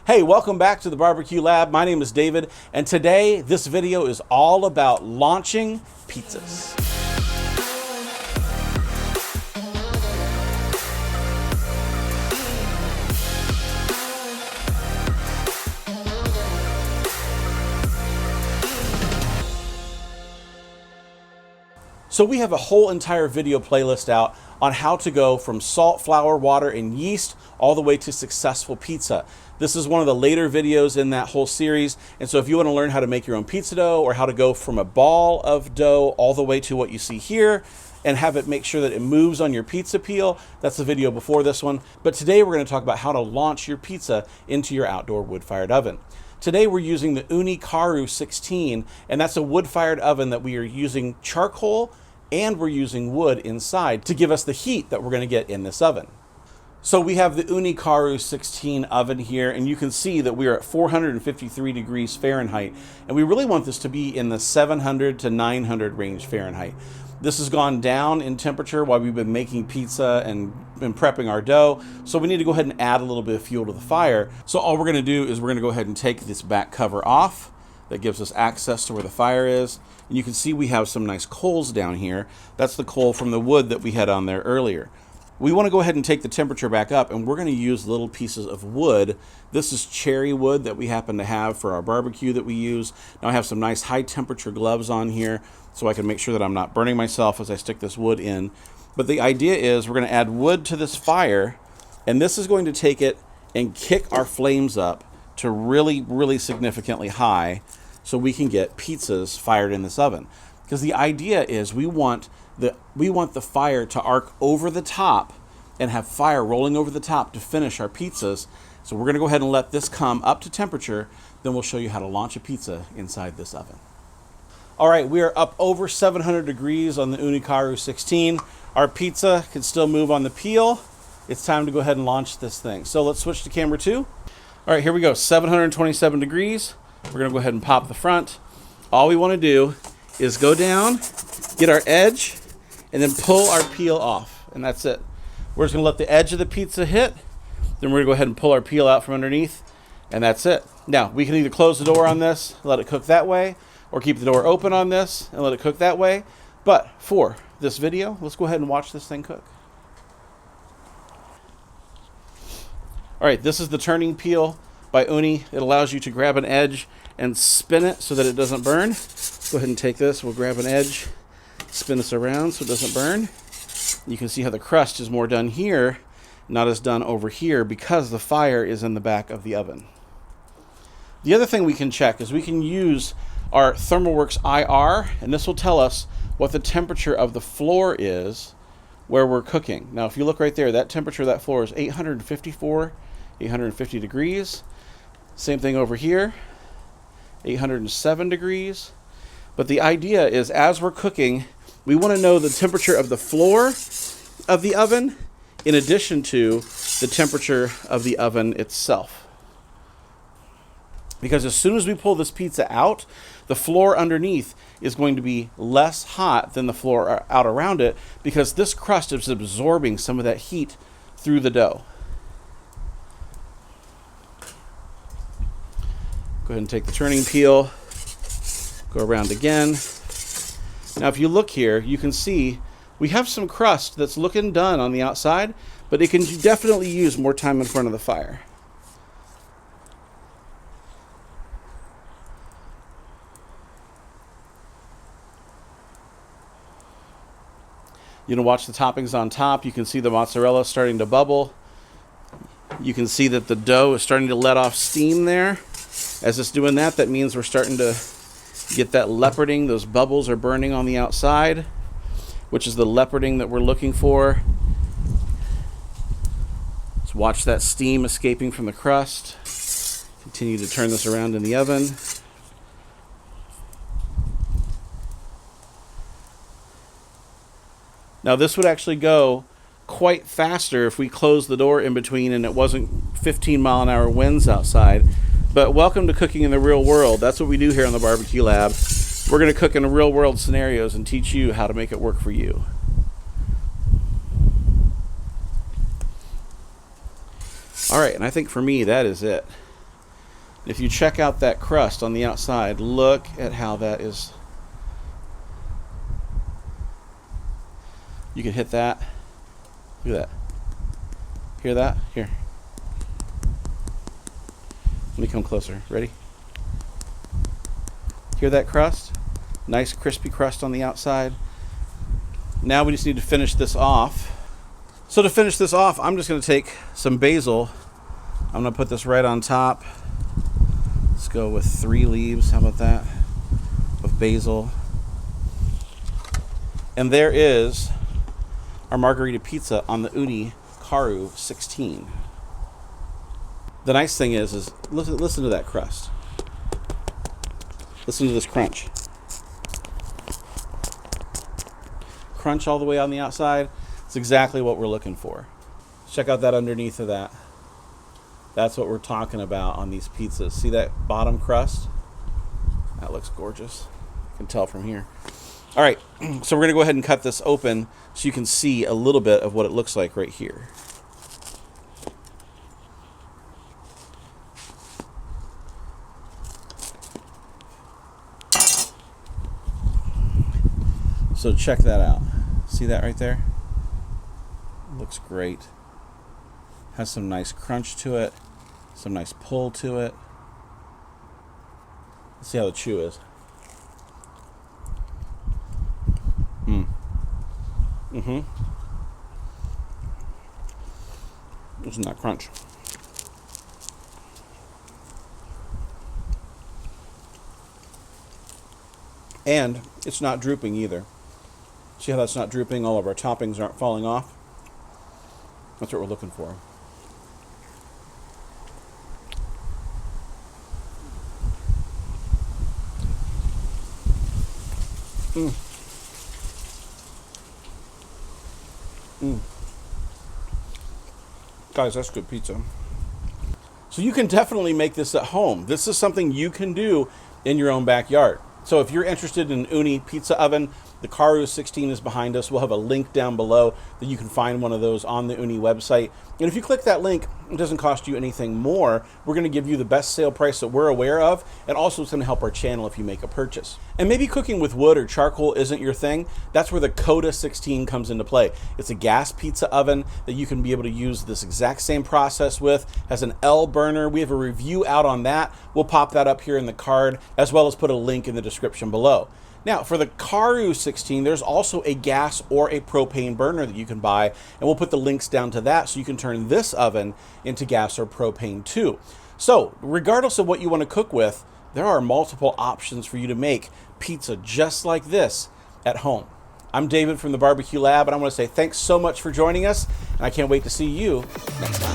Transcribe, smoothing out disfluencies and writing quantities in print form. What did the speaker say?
Hey, welcome back to the Barbecue Lab. My name is David, and today this video is all about launching pizzas. So we have a whole entire video playlist out on how to go from salt, flour, water, and yeast all the way to successful pizza. This is one of the later videos in that whole series, and so if you want to learn how to make your own pizza dough or how to go from a ball of dough all the way to what you see here and have it make sure that it moves on your pizza peel, that's the video before this one. But today we're going to talk about how to launch your pizza into your outdoor wood-fired oven. Today we're using the Uni Karu 16, and that's a wood-fired oven that we are using charcoal and we're using wood inside to give us the heat that we're going to get in this oven. So we have the Uni Karu 16 oven here, and you can see that we are at 453 degrees Fahrenheit, and we really want this to be in the 700 to 900 range Fahrenheit. This has gone down in temperature while we've been making pizza and been prepping our dough, so we need to go ahead and add a little bit of fuel to the fire. So all we're going to do is we're going to go ahead and take this back cover off. That gives us access to where the fire is. And you can see we have some nice coals down here. That's the coal from the wood that we had on there earlier. We want to go ahead and take the temperature back up, and we're going to use little pieces of wood. This is cherry wood that we happen to have for our barbecue that we use. Now I have some nice high temperature gloves on here so I can make sure that I'm not burning myself as I stick this wood in. But the idea is we're going to add wood to this fire, and this is going to take it and kick our flames up to really significantly high so we can get pizzas fired in this oven. Because the idea is we want the fire to arc over the top and have fire rolling over the top to finish our pizzas. So we're going to go ahead and let this come up to temperature, then we'll show you how to launch a pizza inside this oven. All right, we are up over 700 degrees on the Uni Karu 16. Our pizza can still move on the peel. It's time to go ahead and launch this thing. So let's switch to camera 2. All right, here we go, 727 degrees. We're gonna go ahead and pop the front. All we wanna do is go down, get our edge, and then pull our peel off, and that's it. We're just gonna let the edge of the pizza hit, then we're gonna go ahead and pull our peel out from underneath, and that's it. Now, we can either close the door on this, let it cook that way, or keep the door open on this and let it cook that way. But for this video, let's go ahead and watch this thing cook. All right, this is the turning peel by Uni. It allows you to grab an edge and spin it so that it doesn't burn. Go ahead and take this. We'll grab an edge, spin this around so it doesn't burn. You can see how the crust is more done here, not as done over here because the fire is in the back of the oven. The other thing we can check is we can use our ThermalWorks IR, and this will tell us what the temperature of the floor is where we're cooking. Now, if you look right there, that temperature of that floor is 850 degrees. Same thing over here, 807 degrees. But the idea is as we're cooking, we want to know the temperature of the floor of the oven in addition to the temperature of the oven itself. Because as soon as we pull this pizza out, the floor underneath is going to be less hot than the floor out around it because this crust is absorbing some of that heat through the dough. Go ahead and take the turning peel, go around again. Now if you look here, you can see we have some crust that's looking done on the outside, but it can definitely use more time in front of the fire. You can watch the toppings on top. You can see the mozzarella starting to bubble. You can see that the dough is starting to let off steam there. As it's doing that, that means we're starting to get that leoparding. Those bubbles are burning on the outside, which is the leoparding that we're looking for. Let's watch that steam escaping from the crust. Continue to turn this around in the oven. Now this would actually go quite faster if we closed the door in between and it wasn't 15-mile-an-hour winds outside. But welcome to cooking in the real world. That's what we do here on the Barbecue Lab. We're going to cook in real world scenarios and teach you how to make it work for you. All right, and I think for me that is it. If you check out that crust on the outside, look at how that is. You can hit that. Look at that. Hear that? Here. Let me come closer. Ready? Hear that crust? Nice crispy crust on the outside. Now we just need to finish this off. So to finish this off, I'm just going to take some basil. I'm going to put this right on top. Let's go with 3 leaves. How about that? Of basil. And there is our margarita pizza on the Uni Karu 16. The nice thing is listen to that crust. Listen to this crunch. Crunch all the way on the outside. It's exactly what we're looking for. Check out that underneath of that. That's what we're talking about on these pizzas. See that bottom crust? That looks gorgeous. You can tell from here. All right, so we're gonna go ahead and cut this open so you can see a little bit of what it looks like right here. So check that out. See that right there? Looks great. Has some nice crunch to it, some nice pull to it. Let's see how the chew is. Listen to that crunch. And it's not drooping either. See how that's not drooping? All of our toppings aren't falling off. That's what we're looking for. Guys, that's good pizza. So you can definitely make this at home. This is something you can do in your own backyard. So if you're interested in an Uni pizza oven, the Karu 16 is behind us. We'll have a link down below that you can find one of those on the Uni website. And if you click that link, it doesn't cost you anything more. We're going to give you the best sale price that we're aware of, and also it's going to help our channel if you make a purchase. And maybe cooking with wood or charcoal isn't your thing. That's where the Coda 16 comes into play. It's a gas pizza oven that you can be able to use this exact same process with. Has an L burner. We have a review out on that. We'll pop that up here in the card, as well as put a link in the description below. Now, for the Karu 16, there's also a gas or a propane burner that you can buy, and we'll put the links down to that so you can turn this oven into gas or propane too. So, regardless of what you want to cook with, there are multiple options for you to make pizza just like this at home. I'm David from the Barbecue Lab, and I want to say thanks so much for joining us, and I can't wait to see you next time.